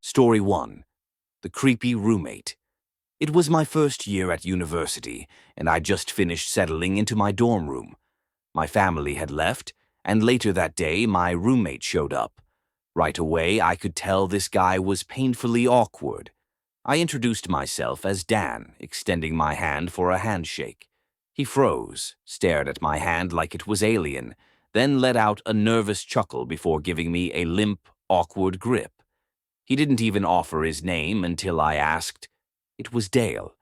Story 1. The Creepy Roommate. It was my first year at university, and I just finished settling into my dorm room. My family had left, and later that day my roommate showed up. Right away, I could tell this guy was painfully awkward. I introduced myself as Dan, extending my hand for a handshake. He froze, stared at my hand like it was alien, then let out a nervous chuckle before giving me a limp, awkward grip. He didn't even offer his name until I asked. It was Dale.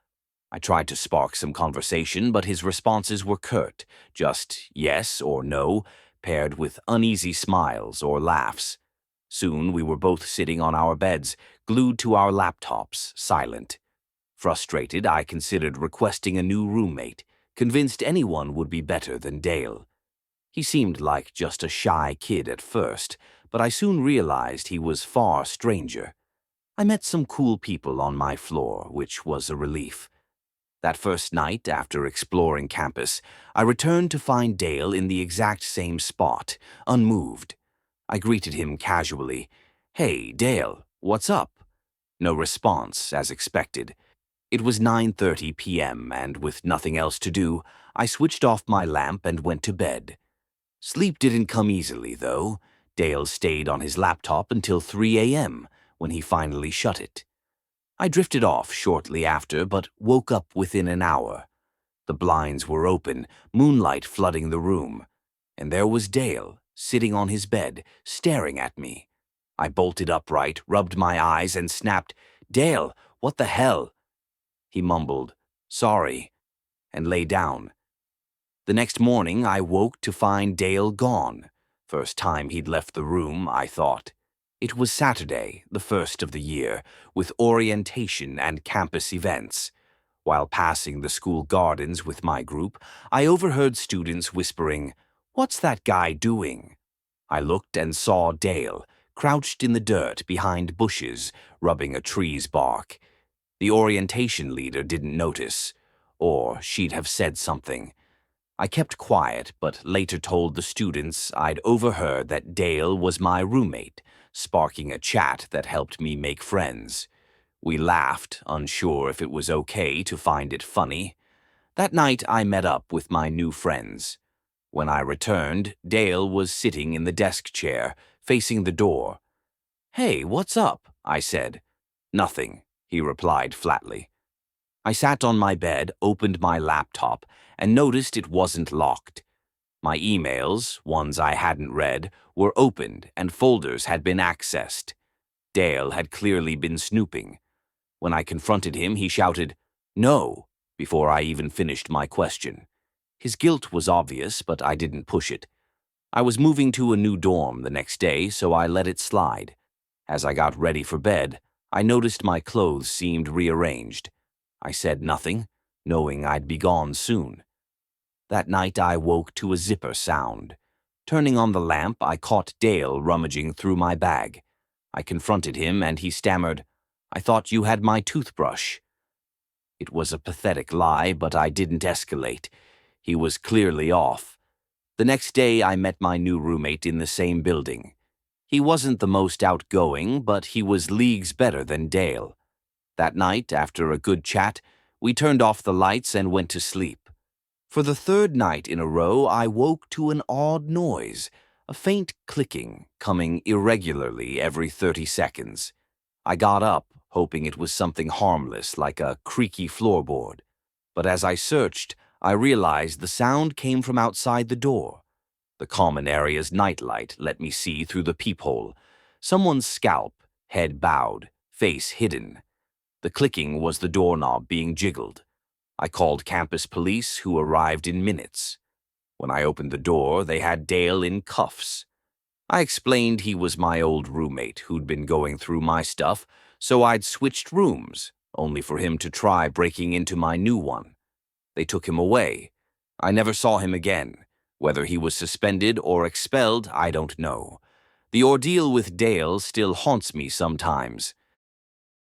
I tried to spark some conversation, but his responses were curt, just yes or no, paired with uneasy smiles or laughs. Soon we were both sitting on our beds, glued to our laptops, silent. Frustrated, I considered requesting a new roommate, convinced anyone would be better than Dale. He seemed like just a shy kid at first, but I soon realized he was far stranger. I met some cool people on my floor, which was a relief. That first night, after exploring campus, I returned to find Dale in the exact same spot, unmoved. I greeted him casually. "Hey, Dale, what's up?" No response, as expected. It was 9:30 p.m., and with nothing else to do, I switched off my lamp and went to bed. Sleep didn't come easily, though. Dale stayed on his laptop until 3 a.m., when he finally shut it. I drifted off shortly after, but woke up within an hour. The blinds were open, moonlight flooding the room, and there was Dale, sitting on his bed, staring at me. I bolted upright, rubbed my eyes, and snapped, "Dale, what the hell?" He mumbled, "Sorry," and lay down. The next morning, I woke to find Dale gone. First time he'd left the room, I thought. It was Saturday, the first of the year, with orientation and campus events. While passing the school gardens with my group, I overheard students whispering, "What's that guy doing?" I looked and saw Dale, crouched in the dirt behind bushes, rubbing a tree's bark. The orientation leader didn't notice, or she'd have said something. I kept quiet, but later told the students I'd overheard that Dale was my roommate, sparking a chat that helped me make friends. We laughed, unsure if it was okay to find it funny. That night I met up with my new friends. When I returned, Dale was sitting in the desk chair, facing the door. "Hey, what's up?" I said. "Nothing," he replied flatly. I sat on my bed, opened my laptop, and noticed it wasn't locked. My emails, ones I hadn't read, were opened and folders had been accessed. Dale had clearly been snooping. When I confronted him, he shouted, "No," before I even finished my question. His guilt was obvious, but I didn't push it. I was moving to a new dorm the next day, so I let it slide. As I got ready for bed, I noticed my clothes seemed rearranged. I said nothing, knowing I'd be gone soon. That night I woke to a zipper sound. Turning on the lamp, I caught Dale rummaging through my bag. I confronted him and he stammered, "I thought you had my toothbrush." It was a pathetic lie, but I didn't escalate. He was clearly off. The next day I met my new roommate in the same building. He wasn't the most outgoing, but he was leagues better than Dale. That night, after a good chat, we turned off the lights and went to sleep. For the third night in a row, I woke to an odd noise, a faint clicking, coming irregularly every 30 seconds. I got up, hoping it was something harmless like a creaky floorboard. But as I searched, I realized the sound came from outside the door. The common area's nightlight let me see through the peephole. Someone's scalp, head bowed, face hidden. The clicking was the doorknob being jiggled. I called campus police, who arrived in minutes. When I opened the door, they had Dale in cuffs. I explained he was my old roommate who'd been going through my stuff, so I'd switched rooms, only for him to try breaking into my new one. They took him away. I never saw him again. Whether he was suspended or expelled, I don't know. The ordeal with Dale still haunts me sometimes.